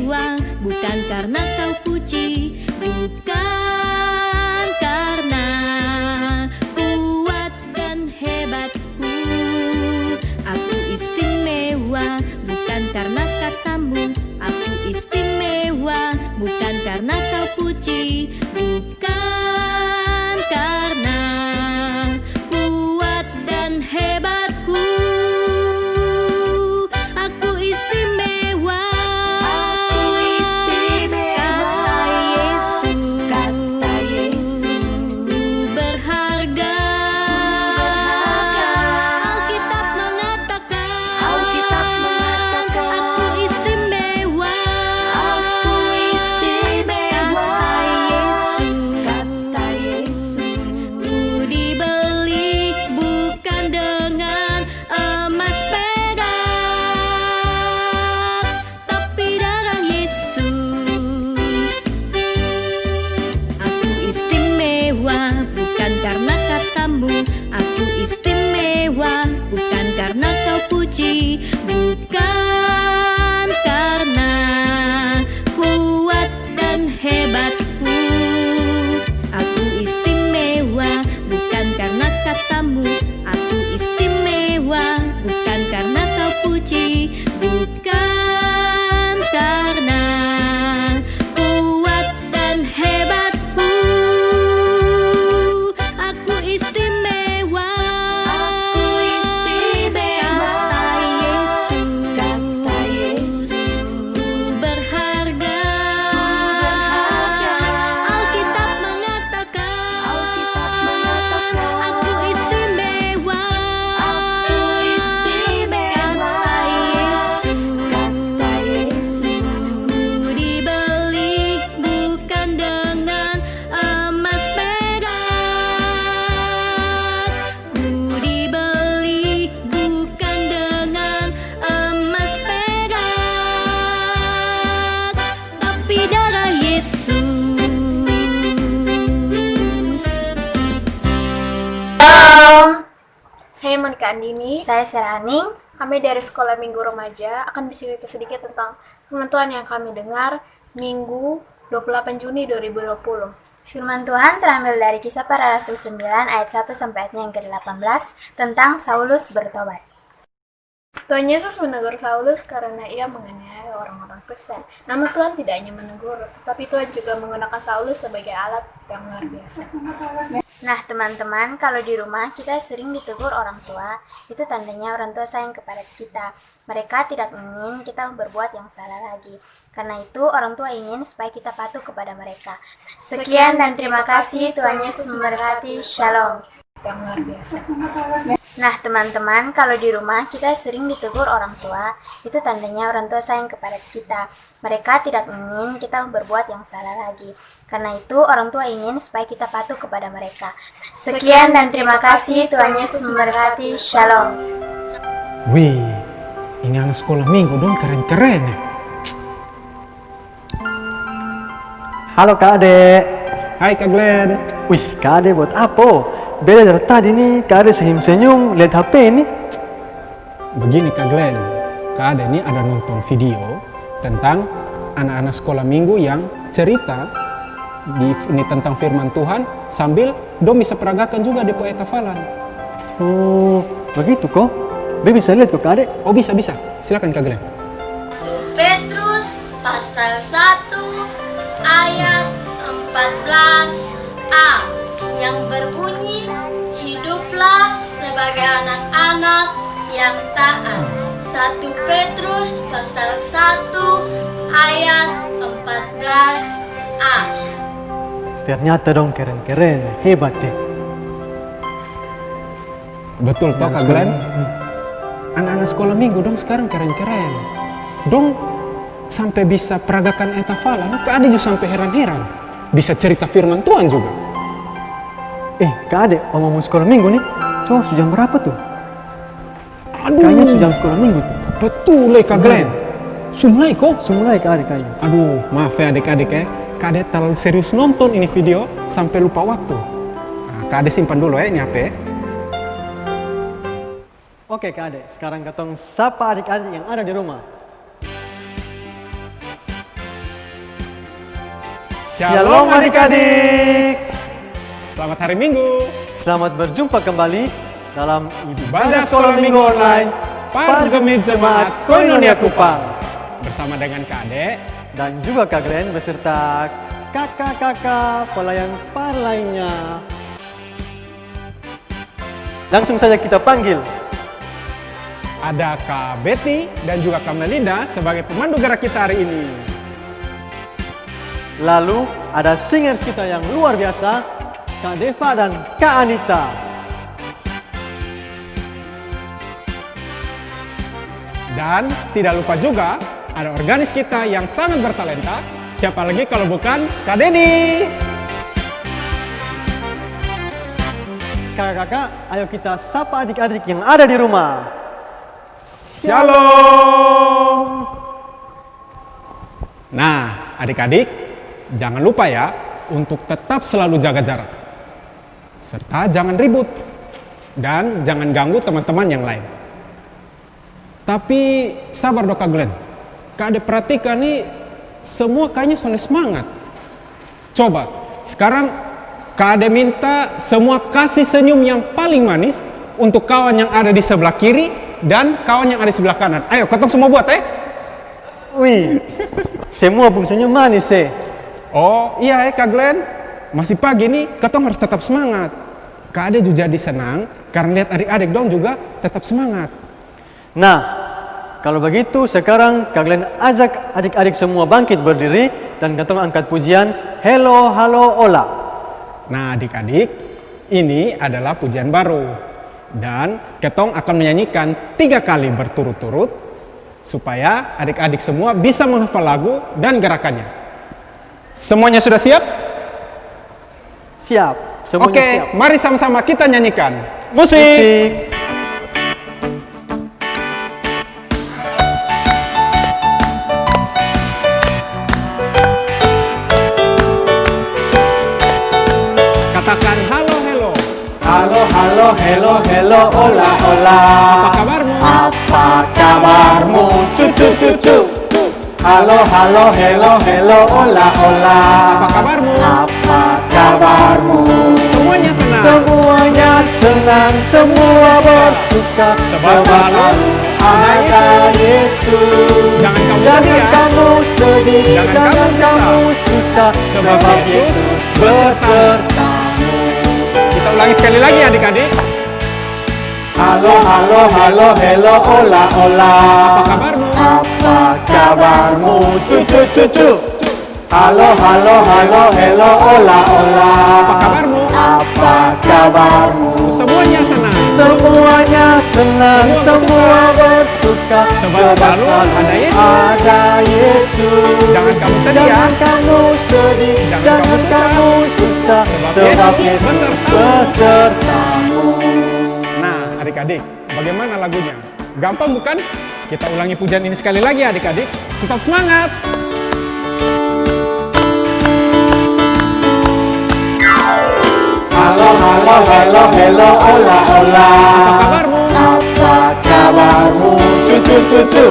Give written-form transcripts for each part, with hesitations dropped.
istimewa, bukan karena kau puji, bukan karena kuat dan hebatku. Aku istimewa, bukan karena katamu. Aku istimewa, bukan karena kau puji, bukan karena kuat dan hebatku. Aku istimewa, kata Yesus, ku berharga. Alkitab mengatakan, aku istimewa, kata Yesus, ku dibeli bukan dengan emas perak, tapi darah Yesus. Aku istimewa, bukan karena katamu. Aku istimewa, bukan karena kau puji, bukan karena kuat dan hebatku. Aku istimewa, bukan karena katamu. Aku istimewa, bukan karena kau puji, bukan karena kuat dan hebatku. Aku istimewa, kata Yesus, ku berharga. Alkitab mengatakan, aku istimewa, kata Yesus, ku dibeli bukan dengan emas perak, ku dibeli bukan dengan emas perak, tapi darah Yesus. Halo, Saya Monika Andini. saya Seraning. Kami dari Sekolah Minggu Remaja akan bercerita sedikit tentang firman Tuhan yang kami dengar Minggu 28 Juni 2020. Firman Tuhan terambil dari Kisah Para Rasul 9 ayat 1 sampai ayatnya yang ke-18 tentang Saulus bertobat. Tuhan Yesus menegur Saulus karena ia menganiaya orang-orang Kristen. Namun Tuhan tidak hanya menegur, tetapi Tuhan juga menggunakan Saulus sebagai alat yang luar biasa. Nah teman-teman, kalau di rumah kita sering ditegur orang tua, itu tandanya orang tua sayang kepada kita. Mereka tidak ingin kita berbuat yang salah lagi. Karena itu orang tua ingin supaya kita patuh kepada mereka. Sekian dan terima kasih. Tuhan Yesus memberkati. Shalom. Yang luar biasa. Nah teman-teman, kalau di rumah kita sering ditegur orang tua, itu tandanya orang tua sayang kepada kita. Mereka tidak ingin kita berbuat yang salah lagi. Karena itu orang tua ingin supaya kita patuh kepada mereka. Sekian dan terima kasih. Tuhan Yesus memberkati. Shalom. Wih, ini anak sekolah minggu dong, keren-keren ya. Halo Kak Ade. Hai Kak Glenn. Wih, Kak Ade buat apa? Beda dari tadi nih, Kak Ade senyum-senyum lihat HP ini. Begini Kak Glenn, Kak Ade ini ada nonton video tentang anak-anak sekolah minggu yang cerita ini tentang firman Tuhan sambil dong bisa peragakan juga di hafalan. Oh, begitu kok? Be bisa lihat kok Kak Ade? Oh bisa, silakan Kak Glenn. Petrus pasal 1 ayat 14a yang berbunyi, hiduplah sebagai anak-anak yang taat. 1 Petrus pasal 1 ayat 14a. Ternyata dong keren-keren, hebat deh. Betul toh Kak Glenn? Anak-anak sekolah minggu dong sekarang keren-keren. Dong sampai bisa peragakan hafalan, Kak Ade juga sampai heran-heran. Bisa cerita firman Tuhan juga. Kak Ade, omong sekolah minggu nih, coba jam berapa tuh? Aduh, Kayaknya jam sekolah minggu tuh. betul Kak Glenn. Sumulai kok. Sumulai Kak Ade kayaknya. Aduh, maaf ya adik-adik ya. Kak Ade terlalu serius nonton ini video sampai lupa waktu. Nah, Kak Ade simpan dulu ya ini HP. Oke Kak Ade, sekarang ketong sapa adik-adik yang ada di rumah. Shalom adik-adik. Selamat hari Minggu. Selamat berjumpa kembali dalam Ibadah Sekolah Minggu Online Pargemit Jemaat Koinonia Kupang. Bersama dengan Kak Ade dan juga Kak Glenn beserta kakak-kakak pelayan par lainnya. Langsung saja kita panggil. Ada Kak Betty dan juga Kak Melinda sebagai pemandu gerak kita hari ini. Lalu ada singers kita yang luar biasa, Kak Deva dan Kak Anita. Dan tidak lupa juga ada organis kita yang sangat bertalenta. Siapa lagi kalau bukan Kak Dedi. Kakak-kakak, ayo kita sapa adik-adik yang ada di rumah. Shalom. Nah, adik-adik, jangan lupa ya untuk tetap selalu jaga jarak. Serta jangan ribut. Dan jangan ganggu teman-teman yang lain. Tapi sabar dong Kak Glenn. Kak Ade perhatikan nih, semua kayaknya sudah semangat. Coba, sekarang Kak Ade minta semua kasih senyum yang paling manis untuk kawan yang ada di sebelah kiri dan kawan yang ada di sebelah kanan. Ayo, ketong semua buat Wih, semua pun senyum manis Oh iya Kak Glenn, masih pagi nih, ketong harus tetap semangat. Kak Ade juga jadi senang karena lihat adik-adik dong juga tetap semangat. Nah, kalau begitu sekarang Kak Glenn ajak adik-adik semua bangkit berdiri dan ketong angkat pujian Hello, Halo, Ola. Nah adik-adik, ini adalah pujian baru. Dan ketong akan menyanyikan 3 kali berturut-turut supaya adik-adik semua bisa menghafal lagu dan gerakannya. Semuanya sudah siap? Siap, semuanya Oke, siap. mari sama-sama kita nyanyikan. Musik! Musik. Katakan halo, halo. Halo, halo, hello, hello, ola, ola. Apa kabarmu? Apa kabarmu? Cucu, cucu. Halo, halo, hello, hello, ola, ola. Apa kabarmu? Apa kabarmu? Semuanya senang. Semuanya senang, semua bersuka. Sebab selalu ada Yesus. Jangan kamu sedih ya. kamu sedih, Jangan kamu susah. Sebab Yesus besertamu. Kita ulangi sekali lagi adik-adik. Halo, halo, halo, hello, ola, ola. Apa kabarmu? Apa kabarmu? Cucu, cucu. Halo, halo, halo, hello, ola, ola. Apa kabarmu? Apa kabarmu? Semuanya senang. Semuanya senang, semua bersuka. Sebab selalu ada Yesus. Jangan kamu sedih ya. Jangan kamu sedih, Jangan kamu kamu susah. Sebab Yesus besertamu. Nah adik-adik, bagaimana lagunya? Gampang bukan? Kita ulangi pujian ini sekali lagi adik-adik. Tetap semangat! Halo, halo, halo, hello, ola, ola. Apa kabarmu? Apa kabarmu? Cucu, cucu.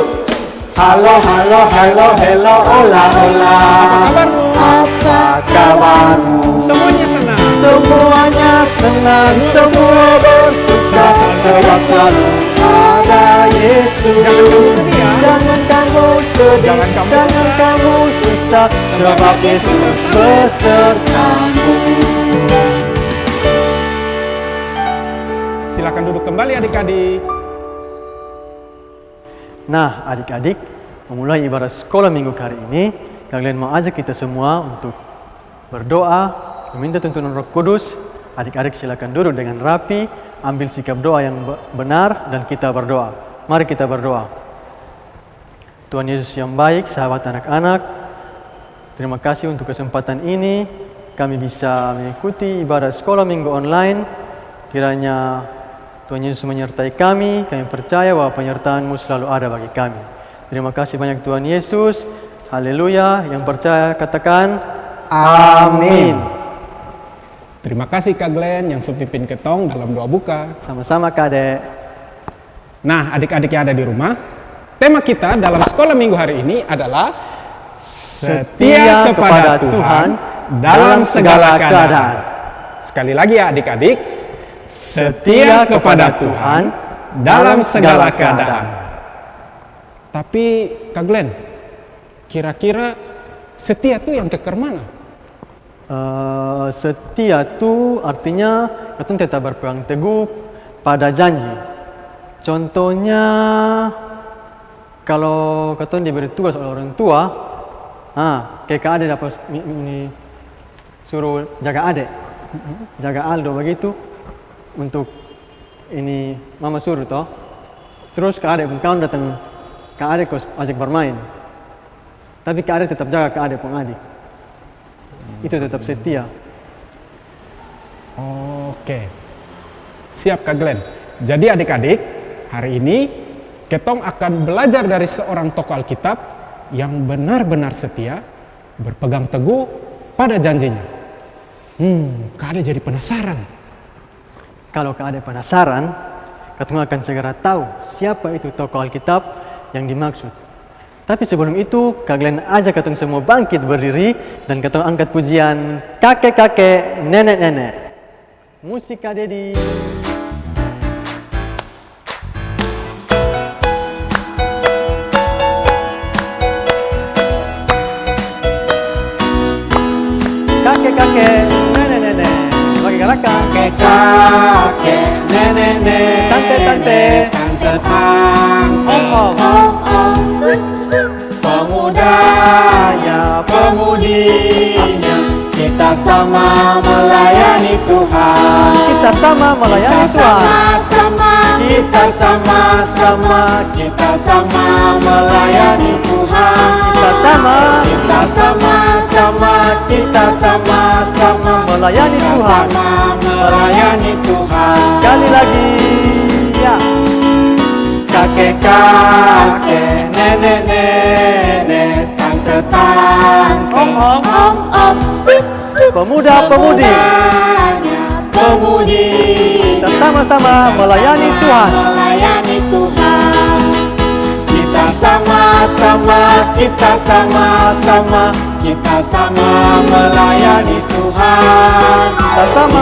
Halo, halo, halo, hello, ola, ola. Apa kabarmu? Apa kabarmu? Semuanya senang. Semuanya senang, semua bersuka. Sebab selalu ada Yesus. Jangan kamu sedih ya. Jangan kamu sedih, Jangan kamu susah. kamu susah. Sebab Yesus besertamu. Silakan duduk kembali adik-adik. Nah, adik-adik, memulai ibadah sekolah minggu kali ini, kalian mau ajak kita semua untuk berdoa, meminta tuntunan Roh Kudus. Adik-adik silakan duduk dengan rapi, ambil sikap doa yang benar, dan kita berdoa. Mari kita berdoa. Tuhan Yesus yang baik, sahabat anak-anak, terima kasih untuk kesempatan ini. Kami bisa mengikuti ibadah sekolah minggu online. Kiranya Tuhan Yesus menyertai kami percaya bahwa penyertaan-Mu selalu ada bagi kami. Terima kasih banyak Tuhan Yesus. Haleluya. Yang percaya katakan amin. Terima kasih Kak Glenn yang pimpin ketong dalam doa buka. Sama-sama Kak Dek. Nah adik-adik yang ada di rumah, tema kita dalam sekolah minggu hari ini adalah setia kepada Tuhan dalam segala keadaan. Sekali lagi ya adik-adik, setia kepada Tuhan dalam segala keadaan. Tapi Kak Glenn, kira-kira setia tuh yang keker mana? Setia itu artinya katong tetap berpegang teguh pada janji. Contohnya kalau katong diberi tugas oleh orang tua, kayak Kak Ade dapat ini suruh jaga Ade, jaga Aldo begitu untuk ini mama suruh toh. Terus Kak Ade pun kawan datang Kak Ade kos ajak bermain, tapi Kak Ade tetap jaga Kak Ade pun adik. Itu tetap setia. Oke, siap Kak Glenn. Jadi adik-adik, hari ini ketong akan belajar dari seorang tokoh Alkitab yang benar-benar setia, berpegang teguh pada janjinya. Kak Ade jadi penasaran. Kalau Kak Ade penasaran, katong akan segera tahu siapa itu tokoh Alkitab yang dimaksud. Tapi sebelum itu, Kak Glenn ajak katong semua bangkit berdiri dan katong angkat pujian kakek-kakek, nenek-nenek. Musik Kak Dedi. Kakek-kakek, nenek-nenek. Bagi gerakan. Kakek-kakek, nenek-nenek. Tante-tante. Om-om. Pemudanya, pemudinya, kita sama melayani Tuhan. Kita sama melayani Tuhan. Kita sama-sama, kita sama melayani Tuhan. Kita sama-sama, kita sama-sama melayani Tuhan. Melayani Tuhan. Sekali lagi, ya. Kakek-kakek, nenek-nenek, tante-tante, om-om, pemuda-pemudi, kita sama-sama melayani Tuhan. Kita sama-sama, kita sama-sama, kita sama melayani Tuhan. Kita sama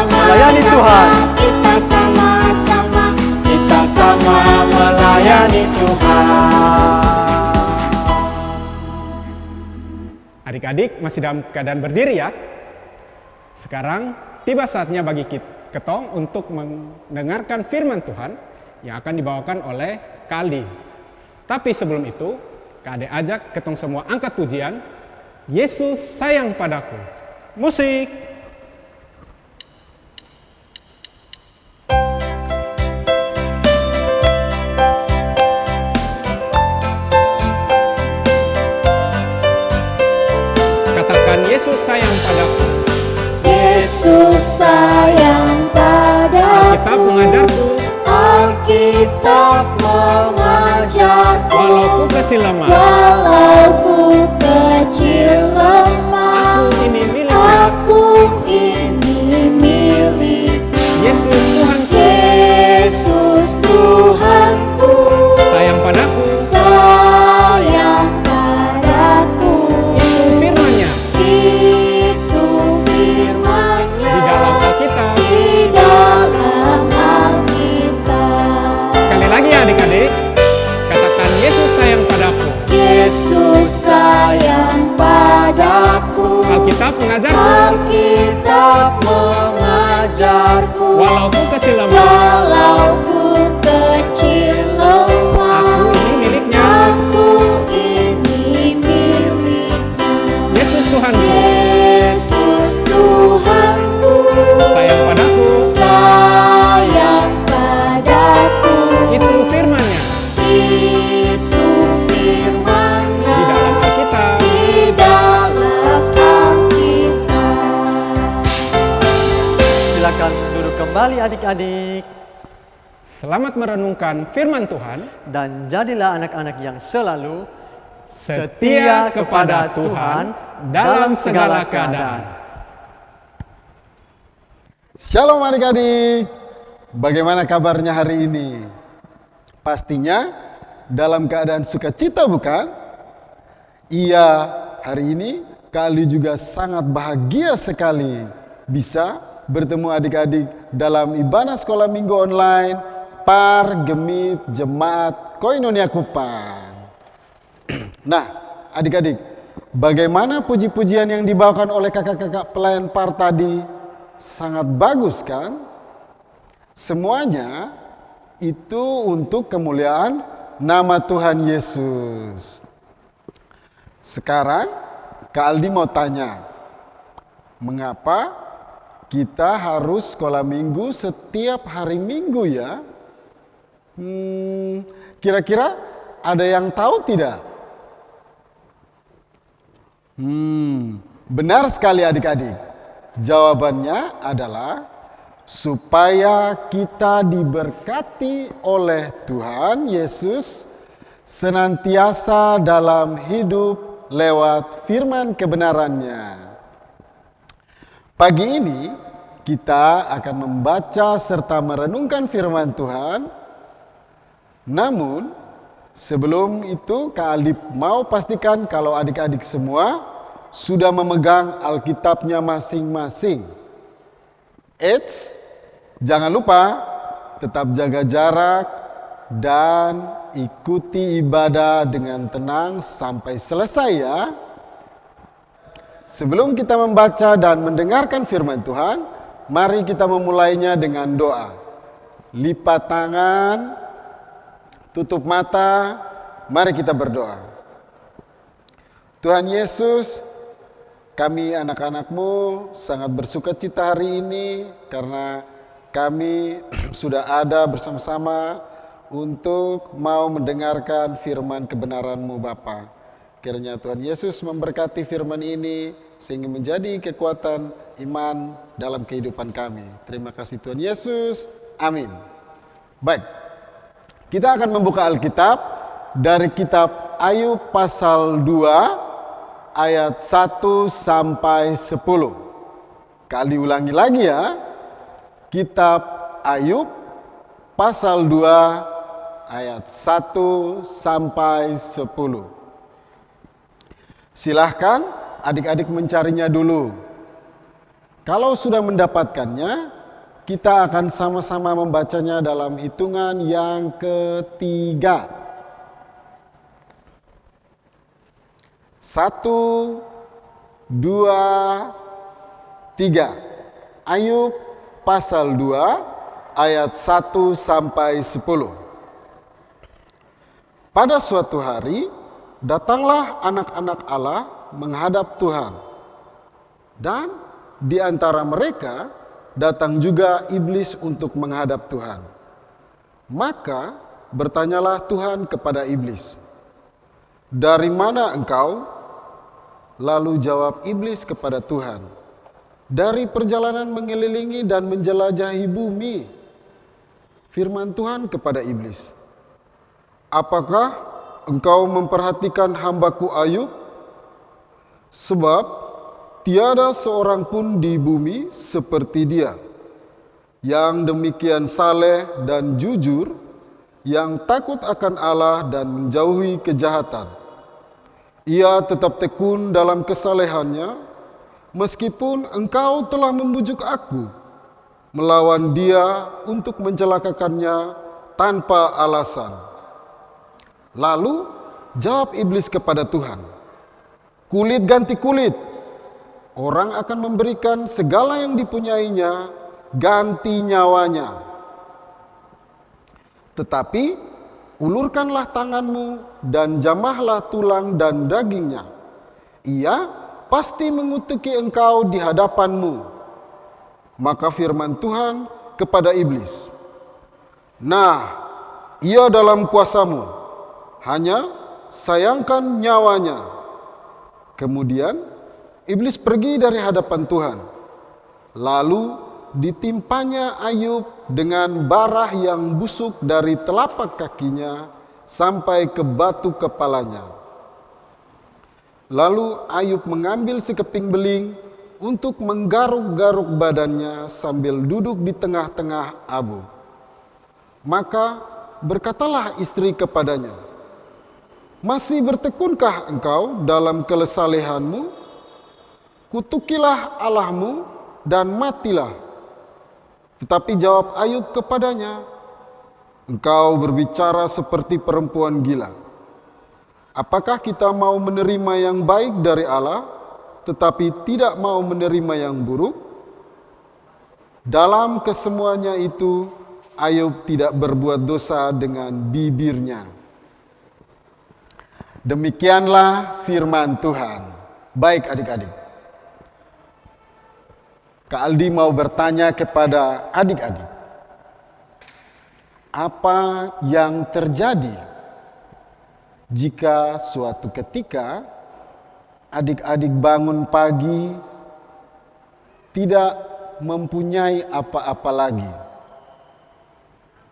melayani Tuhan. Kita sama-sama, kita sama melayani Tuhan. Adik-adik masih dalam keadaan berdiri ya. Sekarang tiba saatnya bagi ketong untuk mendengarkan firman Tuhan yang akan dibawakan oleh Kak Aldi. Tapi sebelum itu, Kak Ade ajak ketong semua angkat pujian, Yesus sayang padaku. Musik. Katakan Yesus sayang padaku. Yesus sayang Alkitab padaku. mengajarku, Alkitab mengajarku. walau ku kecil lemah, Walau ku kecil lemah, aku ini miliknya. aku ini miliknya. Yesus Tuhanku, Yesus Tuhanku, sayang padaku. sayang padaku. Itu firman-Nya Itu firman-Nya di dalam Alkitab. di dalam Alkitab. Sekali lagi ya adik-adik, katakan Yesus sayang padaku. Yesus sayang padaku. Alkitab mengajarku, Alkitab mengajarku. walau ku kecil lemah, Walau ku kecil lemah, aku ini miliknya. aku ini miliknya. Yesus Tuhanku, Yesus Tuhanku, sayang padaku. sayang padaku. Itu firman-Nya Itu firman-Nya di dalam Alkitab. di dalam Alkitab. Silakan duduk kembali adik-adik. Selamat merenungkan firman Tuhan. Dan jadilah anak-anak yang selalu Setia kepada Tuhan dalam segala keadaan. Shalom adik-adik, bagaimana kabarnya hari ini? Pastinya dalam keadaan sukacita bukan? Iya, hari ini Kak Aldi juga sangat bahagia sekali bisa bertemu adik-adik dalam ibadah sekolah minggu online Par Gemit Jemaat Koinonia Kupang. Nah, adik-adik, bagaimana puji-pujian yang dibawakan oleh kakak-kakak pelayan Par tadi? Sangat bagus kan? Semuanya itu untuk kemuliaan nama Tuhan Yesus. Sekarang Kak Aldi mau tanya, mengapa kita harus sekolah minggu setiap hari Minggu ya? Kira-kira ada yang tahu tidak? Benar sekali adik-adik. Jawabannya adalah supaya kita diberkati oleh Tuhan Yesus senantiasa dalam hidup lewat firman kebenarannya. Pagi ini kita akan membaca serta merenungkan firman Tuhan. Namun sebelum itu Kak Aldi mau pastikan kalau adik-adik semua sudah memegang Alkitabnya masing-masing. Eits, jangan lupa tetap jaga jarak dan ikuti ibadah dengan tenang sampai selesai ya. Sebelum kita membaca dan mendengarkan firman Tuhan, mari kita memulainya dengan doa. Lipat tangan, tutup mata, mari kita berdoa. Tuhan Yesus, kami anak-anak-Mu sangat bersuka cita hari ini karena kami sudah ada bersama-sama untuk mau mendengarkan firman kebenaran-Mu Bapa. Kiranya Tuhan Yesus memberkati firman ini sehingga menjadi kekuatan iman dalam kehidupan kami. Terima kasih Tuhan Yesus. Amin. Baik. Kita akan membuka Alkitab dari kitab Ayub pasal 2 ayat 1 sampai 10. Kali ulangi lagi ya. Kitab Ayub pasal 2 ayat 1 sampai 10. Silahkan adik-adik mencarinya dulu. Kalau sudah mendapatkannya, kita akan sama-sama membacanya dalam hitungan yang ketiga. 1, 2, 3. Ayub pasal 2 ayat 1 sampai 10. Pada suatu hari, datanglah anak-anak Allah menghadap Tuhan. Dan di antara mereka datang juga iblis untuk menghadap Tuhan. Maka bertanyalah Tuhan kepada iblis, "Dari mana engkau?" Lalu jawab iblis kepada Tuhan, "Dari perjalanan mengelilingi dan menjelajahi bumi." Firman Tuhan kepada iblis, "Apakah engkau memperhatikan hambaku Ayub? Sebab tiada seorang pun di bumi seperti dia, yang demikian saleh dan jujur, yang takut akan Allah dan menjauhi kejahatan. Ia tetap tekun dalam kesalehannya, meskipun engkau telah membujuk aku, melawan dia untuk mencelakakannya tanpa alasan." Lalu jawab iblis kepada Tuhan, "Kulit ganti kulit. Orang akan memberikan segala yang dipunyainya ganti nyawanya. Tetapi ulurkanlah tanganmu dan jamahlah tulang dan dagingnya. Ia pasti mengutuki engkau di hadapanmu." Maka firman Tuhan kepada iblis, "Nah, ia dalam kuasamu, hanya sayangkan nyawanya." Kemudian iblis pergi dari hadapan Tuhan. Lalu ditimpanya Ayub dengan barah yang busuk dari telapak kakinya sampai ke batu kepalanya. Lalu Ayub mengambil sekeping beling untuk menggaruk-garuk badannya sambil duduk di tengah-tengah abu. Maka berkatalah istri kepadanya, "Masih bertekunkah engkau dalam kelesalehanmu? kutukilah Allahmu dan matilah. Tetapi jawab Ayub kepadanya, engkau berbicara seperti perempuan gila. Apakah kita mau menerima yang baik dari Allah, tetapi tidak mau menerima yang buruk? Dalam kesemuanya itu, Ayub tidak berbuat dosa dengan bibirnya. Demikianlah firman Tuhan. Baik adik-adik. Kak Aldi mau bertanya kepada adik-adik. Apa yang terjadi jika suatu ketika adik-adik bangun pagi tidak mempunyai apa-apa lagi?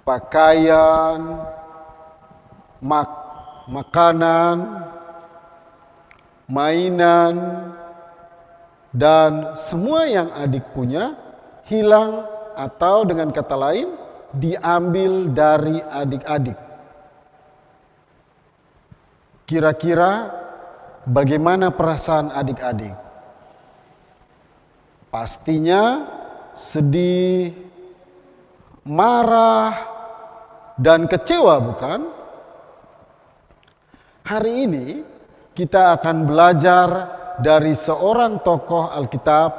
Pakaian, makanan, mainan, dan semua yang adik punya hilang atau dengan kata lain diambil dari adik-adik. Kira-kira bagaimana perasaan adik-adik? Pastinya sedih, marah, dan kecewa, bukan? Hari ini kita akan belajar dari seorang tokoh Alkitab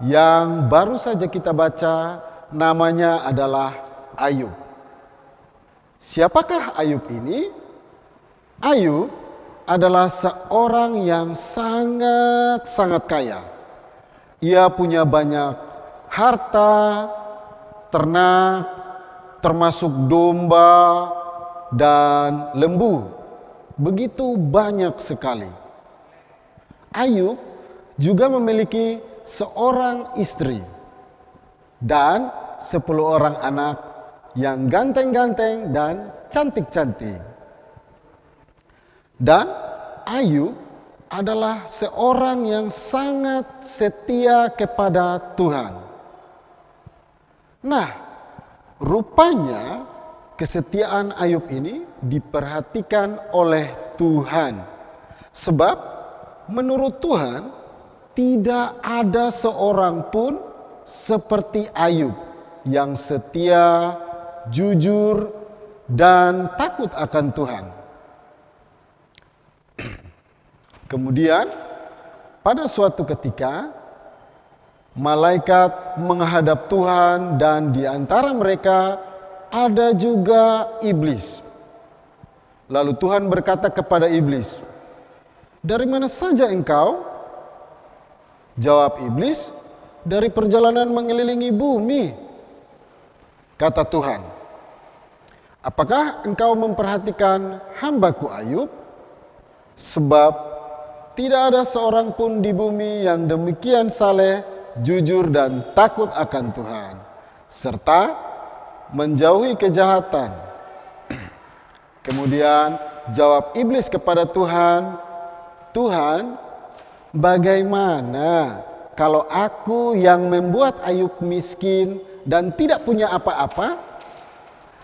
yang baru saja kita baca, namanya adalah Ayub. Siapakah Ayub ini? Ayub adalah seorang yang sangat kaya. Ia punya banyak harta, ternak, termasuk domba dan lembu. Begitu banyak sekali. Ayub juga memiliki seorang istri dan 10 orang anak yang ganteng-ganteng dan cantik-cantik. Dan Ayub adalah seorang yang sangat setia kepada Tuhan. Nah, rupanya kesetiaan Ayub ini diperhatikan oleh Tuhan. Sebab menurut Tuhan, tidak ada seorang pun seperti Ayub yang setia, jujur, dan takut akan Tuhan. Kemudian, pada suatu ketika, malaikat menghadap Tuhan dan di antara mereka ada juga iblis. Lalu Tuhan berkata kepada iblis, "Dari mana saja engkau?" Jawab iblis, "Dari perjalanan mengelilingi bumi." Kata Tuhan, "Apakah engkau memperhatikan hambaku Ayub? Sebab tidak ada seorang pun di bumi yang demikian saleh, jujur dan takut akan Tuhan, serta menjauhi kejahatan." Kemudian jawab iblis kepada Tuhan, "Tuhan, bagaimana kalau aku yang membuat Ayub miskin dan tidak punya apa-apa?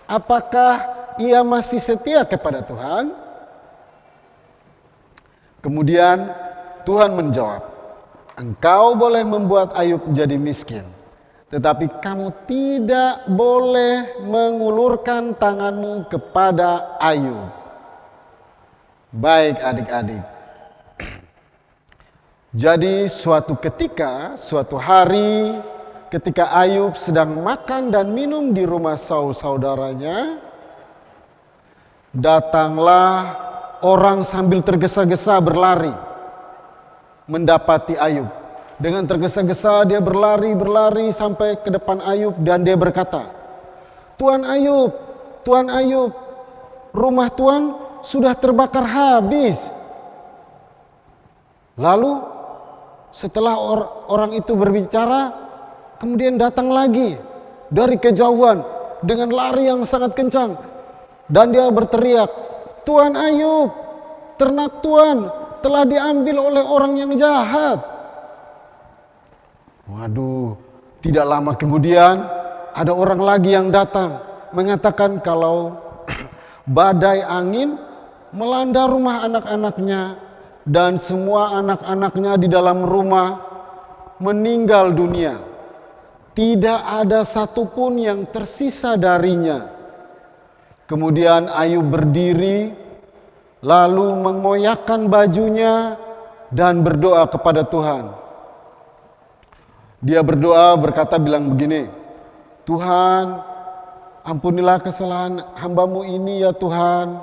Apakah ia masih setia kepada Tuhan?" Kemudian Tuhan menjawab, "Engkau boleh membuat Ayub jadi miskin, tetapi kamu tidak boleh mengulurkan tanganmu kepada Ayub." Baik adik-adik. Jadi suatu ketika, suatu hari, ketika Ayub sedang makan dan minum di rumah saudara-saudaranya, datanglah orang sambil tergesa-gesa berlari mendapati Ayub. Dengan tergesa-gesa dia berlari sampai ke depan Ayub dan dia berkata, Tuan Ayub, rumah Tuan sudah terbakar habis." Lalu setelah orang itu berbicara, kemudian datang lagi dari kejauhan dengan lari yang sangat kencang. Dan dia berteriak, "Tuan Ayub, ternak Tuan telah diambil oleh orang yang jahat." Waduh, tidak lama kemudian ada orang lagi yang datang mengatakan kalau badai angin melanda rumah anak-anaknya dan semua anak-anaknya di dalam rumah meninggal dunia. Tidak ada satupun yang tersisa darinya. Kemudian Ayub berdiri, lalu mengoyakkan bajunya dan berdoa kepada Tuhan. Dia berdoa berkata bilang begini, Tuhan, ampunilah kesalahan hambamu ini ya Tuhan.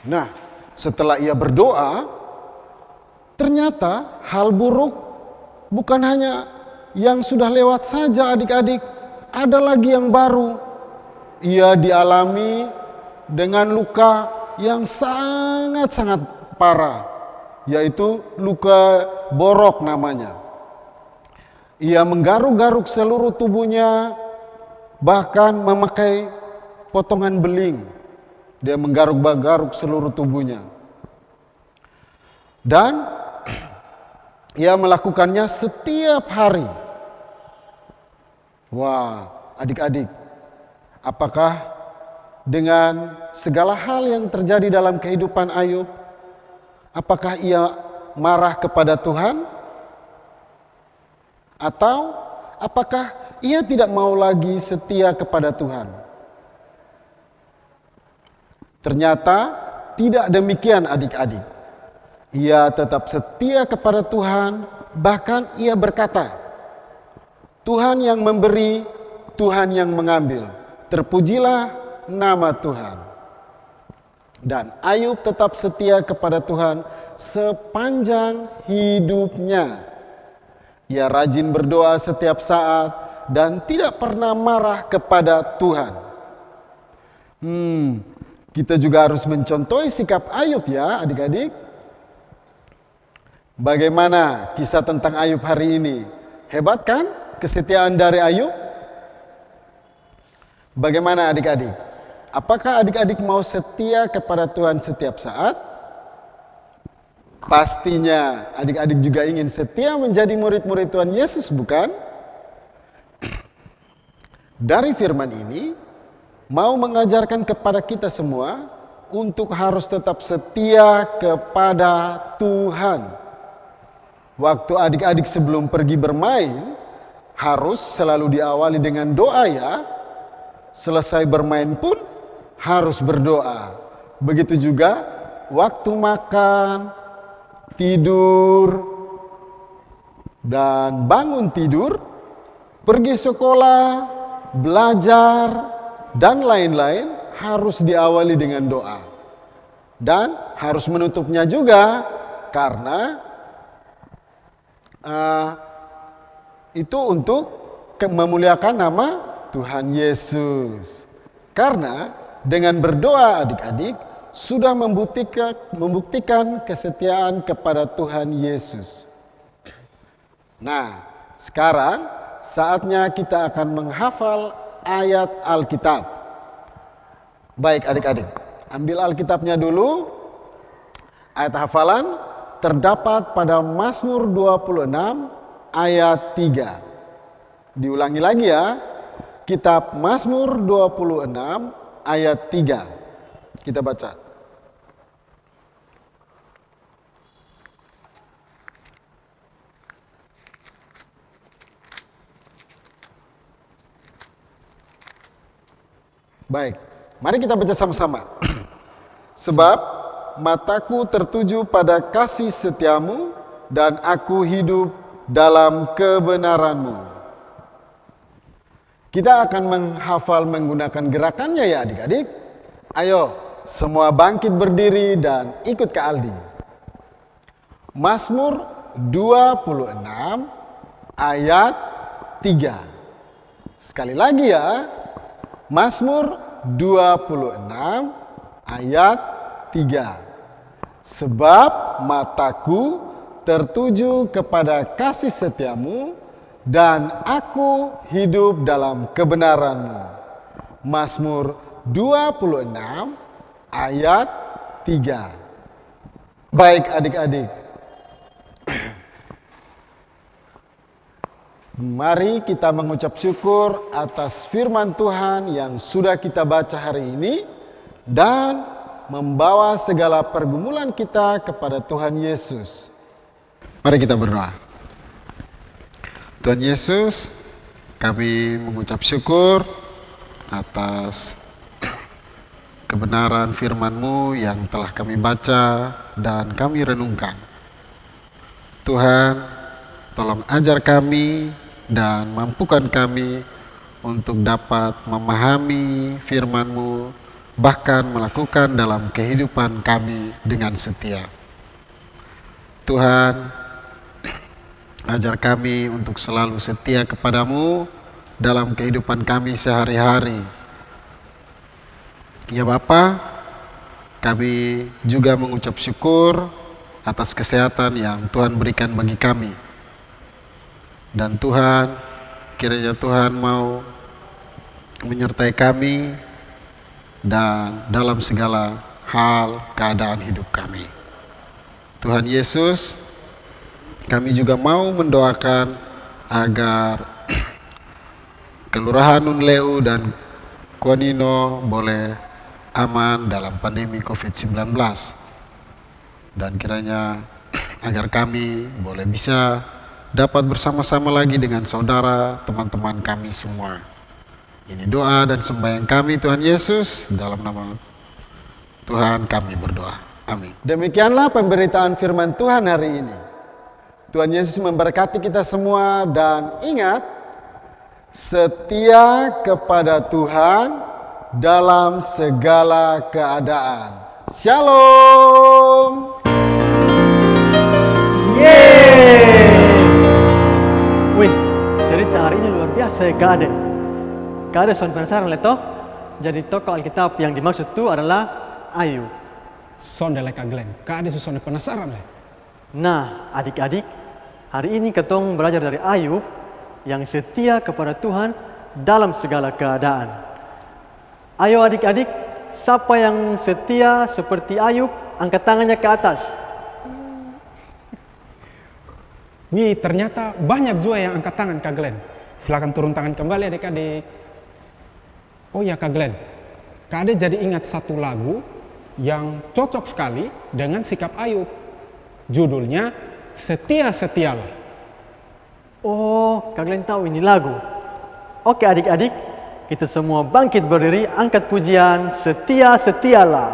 Nah, setelah ia berdoa, ternyata hal buruk bukan hanya yang sudah lewat saja adik-adik, ada lagi yang baru. Ia dialami dengan luka yang sangat-sangat parah, yaitu luka borok namanya. Ia menggaruk-garuk seluruh tubuhnya, bahkan memakai potongan beling. Dia menggaruk-garuk seluruh tubuhnya. Dan ia melakukannya setiap hari. Wah, adik-adik, apakah dengan segala hal yang terjadi dalam kehidupan Ayub, apakah ia marah kepada Tuhan? Atau apakah ia tidak mau lagi setia kepada Tuhan? Ternyata tidak demikian adik-adik. Ia tetap setia kepada Tuhan, bahkan ia berkata, Tuhan yang memberi, Tuhan yang mengambil. Terpujilah nama Tuhan. Dan Ayub tetap setia kepada Tuhan sepanjang hidupnya. Ia rajin berdoa setiap saat dan tidak pernah marah kepada Tuhan. Kita juga harus mencontohi sikap Ayub ya adik-adik. Bagaimana kisah tentang Ayub hari ini? Hebat kan kesetiaan dari Ayub? Bagaimana adik-adik? Apakah adik-adik mau setia kepada Tuhan setiap saat? Pastinya adik-adik juga ingin setia menjadi murid-murid Tuhan Yesus, bukan? Dari firman ini mau mengajarkan kepada kita semua untuk harus tetap setia kepada Tuhan. Waktu adik-adik sebelum pergi bermain harus selalu diawali dengan doa ya. Selesai bermain pun harus berdoa. Begitu juga waktu makan, tidur, dan bangun tidur, pergi sekolah, belajar, dan lain-lain harus diawali dengan doa. Dan harus menutupnya juga karena itu untuk memuliakan nama Tuhan Yesus. Karena dengan berdoa adik-adik sudah membuktikan kesetiaan kepada Tuhan Yesus. Nah, sekarang saatnya kita akan menghafal ayat Alkitab. Baik adik-adik, ambil Alkitabnya dulu. Ayat hafalan terdapat pada Mazmur 26 ayat 3. Diulangi lagi ya. Kitab Mazmur 26 ayat 3. Kita baca. Baik, mari kita baca sama-sama. Sebab mataku tertuju pada kasih setiamu dan aku hidup dalam kebenaranmu. Kita akan menghafal menggunakan gerakannya ya adik-adik. Ayo, semua bangkit berdiri dan ikut ke Aldi. Mazmur 26 ayat 3. Sekali lagi ya. Mazmur 26 ayat 3. Sebab mataku tertuju kepada kasih setiamu dan aku hidup dalam kebenaranmu. Mazmur 26 ayat 3. Baik adik-adik. Mari kita mengucap syukur atas firman Tuhan yang sudah kita baca hari ini dan membawa segala pergumulan kita kepada Tuhan Yesus. Mari kita berdoa. Tuhan Yesus, kami mengucap syukur atas kebenaran firman-Mu yang telah kami baca dan kami renungkan. Tuhan, tolong ajar kami dan mampukan kami untuk dapat memahami firman-Mu, bahkan melakukan dalam kehidupan kami dengan setia. Tuhan, ajar kami untuk selalu setia kepadamu dalam kehidupan kami sehari-hari. Ya Bapa, kami juga mengucap syukur atas kesehatan yang Tuhan berikan bagi kami. Dan Tuhan, kiranya Tuhan mau menyertai kami dan dalam segala hal keadaan hidup kami. Tuhan Yesus, kami juga mau mendoakan agar Kelurahan Nunleu dan Kuanino boleh aman dalam pandemi COVID-19. Dan kiranya agar kami boleh bisa dapat bersama-sama lagi dengan saudara, teman-teman kami semua. Ini doa dan sembahyang kami Tuhan Yesus, dalam nama Tuhan kami berdoa. Amin. Demikianlah pemberitaan firman Tuhan hari ini. Tuhan Yesus memberkati kita semua dan ingat, setia kepada Tuhan dalam segala keadaan. Shalom. Wih, cerita hari ini luar biasa ya Kak Ade. Kak Ade son penasaran toh? Jadi tokoh Alkitab yang dimaksud itu adalah Ayub. Sonde Kak Glenn, Kak Ade susone penasaran le. Nah, adik-adik, hari ini ketong belajar dari Ayub yang setia kepada Tuhan dalam segala keadaan. Ayo adik-adik, siapa yang setia seperti Ayub, angkat tangannya ke atas. Wih, ternyata banyak juga yang angkat tangan Kak Glenn. Silakan turun tangan kembali adik-adik. Oh ya Kak Glenn, Kak Ade jadi ingat satu lagu yang cocok sekali dengan sikap Ayub. Judulnya Setia-Setialah. Oh, kalian tahu ini lagu. Oke adik-adik, kita semua bangkit berdiri, angkat pujian Setia-Setialah.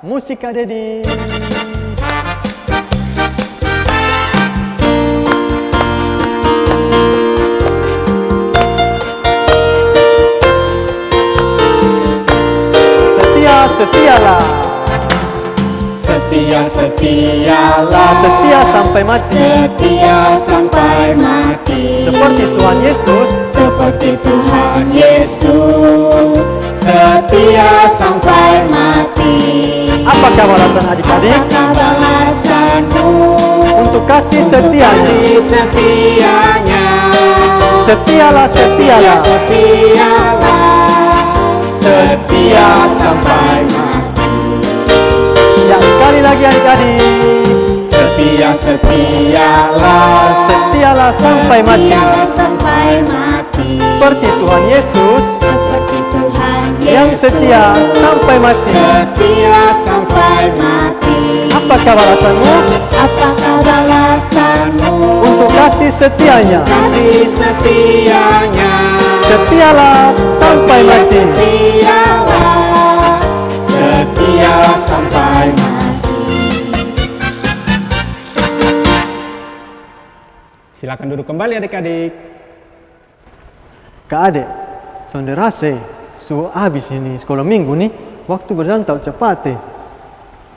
Musik ada di... Setia-Setialah. Setia-setialah, Setia sampai mati. setia sampai mati. Seperti Tuhan Yesus. Seperti Tuhan Yesus, setia sampai mati. Apakah balasan adik-adik Apakah balasanmu untuk kasih setianya? kasih setianya? Setialah, setialah. Setialah, setia sampai mati. Ya, sekali lagi adik-adik. Setia-setialah, Setialah sampai mati. setia sampai mati. Seperti Tuhan Yesus Seperti Tuhan yang Yesus, setia sampai mati. setia sampai mati. Apakah balasanmu Apakah balasanmu untuk kasih setianya? kasih setianya? Setialah sampai mati. Setialah, setia sampai mati. Silakan duduk kembali adik-adik. Kak Ade, sonderase, so habis ini sekolah minggu nih, waktu berjalan tak cepat.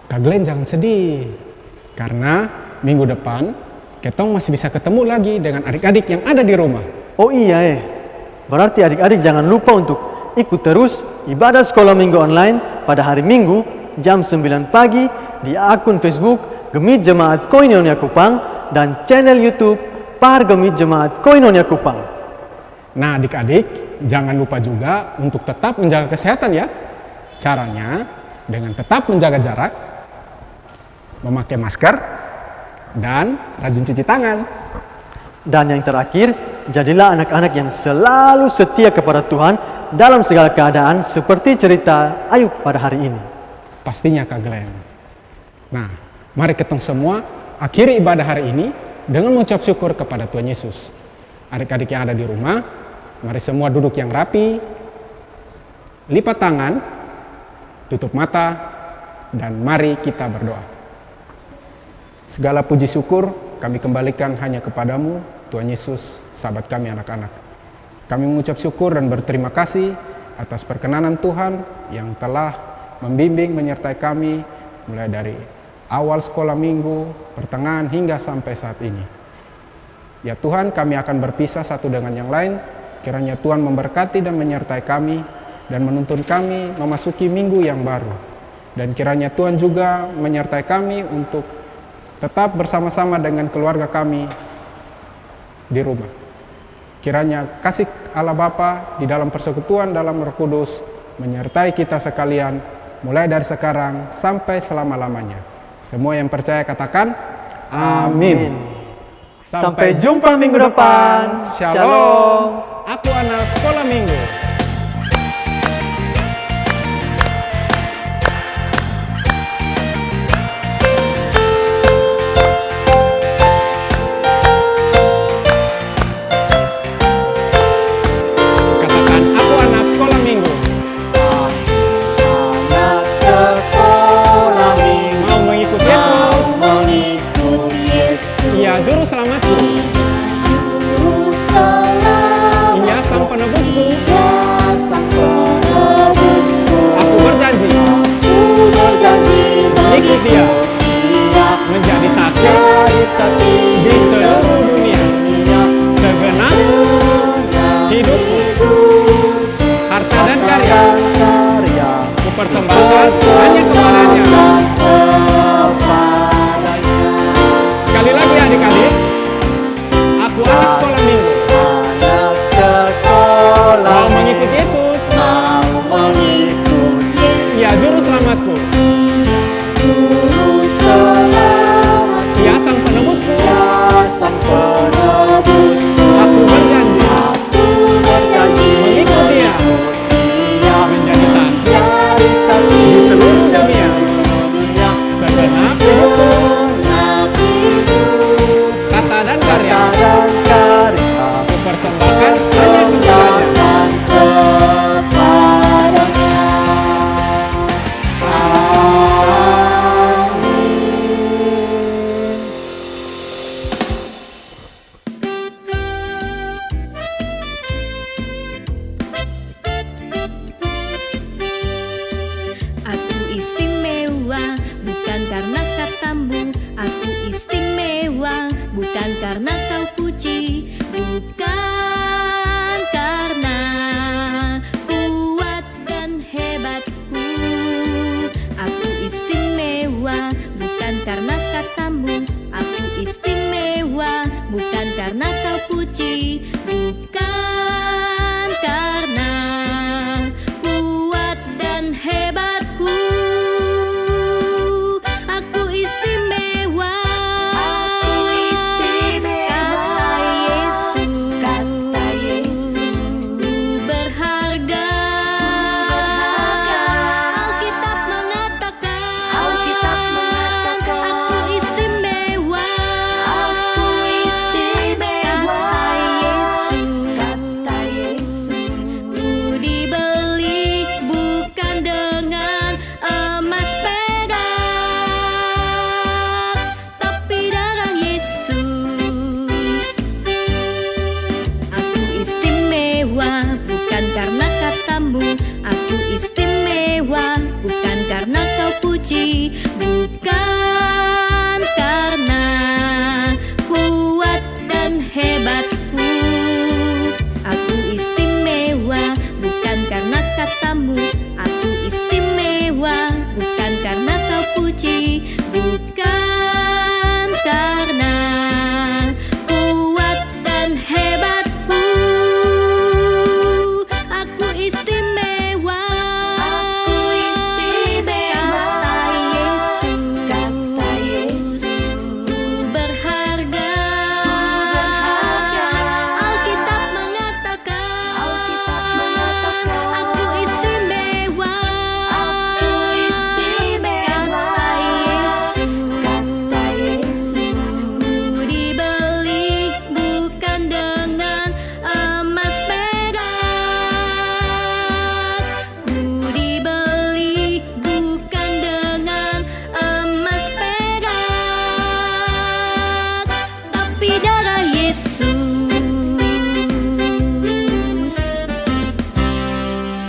Kak Glenn jangan sedih. Karena minggu depan, ketong masih bisa ketemu lagi dengan adik-adik yang ada di rumah. Oh iya berarti adik-adik jangan lupa untuk ikut terus ibadah sekolah minggu online pada hari Minggu jam 9 pagi di akun Facebook Gemit Jemaat Koinonia Kupang dan channel YouTube Par Gemit Jemaat Koinonia Kupang. Nah adik-adik, jangan lupa juga untuk tetap menjaga kesehatan ya. Caranya dengan tetap menjaga jarak, memakai masker, dan rajin cuci tangan. Dan yang terakhir, jadilah anak-anak yang selalu setia kepada Tuhan dalam segala keadaan seperti cerita Ayub pada hari ini. Pastinya Kak Glenn. Nah, mari ketong semua akhiri ibadah hari ini dengan mengucap syukur kepada Tuhan Yesus. Adik-adik yang ada di rumah, mari semua duduk yang rapi, lipat tangan, tutup mata, dan mari kita berdoa. Segala puji syukur kami kembalikan hanya kepadamu, Tuhan Yesus, sahabat kami anak-anak. Kami mengucap syukur dan berterima kasih atas perkenanan Tuhan yang telah membimbing menyertai kami mulai dari awal sekolah minggu, pertengahan hingga sampai saat ini. Ya Tuhan, kami akan berpisah satu dengan yang lain. Kiranya Tuhan memberkati dan menyertai kami dan menuntun kami memasuki minggu yang baru. Dan kiranya Tuhan juga menyertai kami untuk tetap bersama-sama dengan keluarga kami di rumah. Kiranya kasih Allah Bapa di dalam persekutuan dalam Roh Kudus menyertai kita sekalian mulai dari sekarang sampai selama-lamanya. Semua yang percaya katakan amin. Sampai jumpa minggu depan. Shalom. Aku anak sekolah minggu. Katakan, aku anak sekolah minggu. Anak sekolah minggu Mau mengikuti Yesus. mengikuti Yesus. Ia juru selamatku. Juru selamat. Ia sang penebusku. Dia sang penebusku. Aku berjanji Aku berjanji mengikut Dia, Dia menjadi saksi jadi saksi di seluruh dunia. Segenap hidupku, harta dan karya kupersembahkan hanya kepadanya. Sekali lagi adik-adik, aku anak sekolah minggu. Anak sekolah Mau mengikuti Yesus. mau mengikut Yesus. Ia juru selamatku. Juru selamat. Ia sang penebusku. Dia sang penebusku. Aku berjanji Aku berjanji mengikut Dia, Dia menjadi saksi jadi saksi di seluruh dunia. dunia. Segenap hidupku, Segenap hidup kata dan karya dan karya kupersembahkan hanya kepadanya. Aku istimewa bukan karena katamu, aku istimewa bukan karena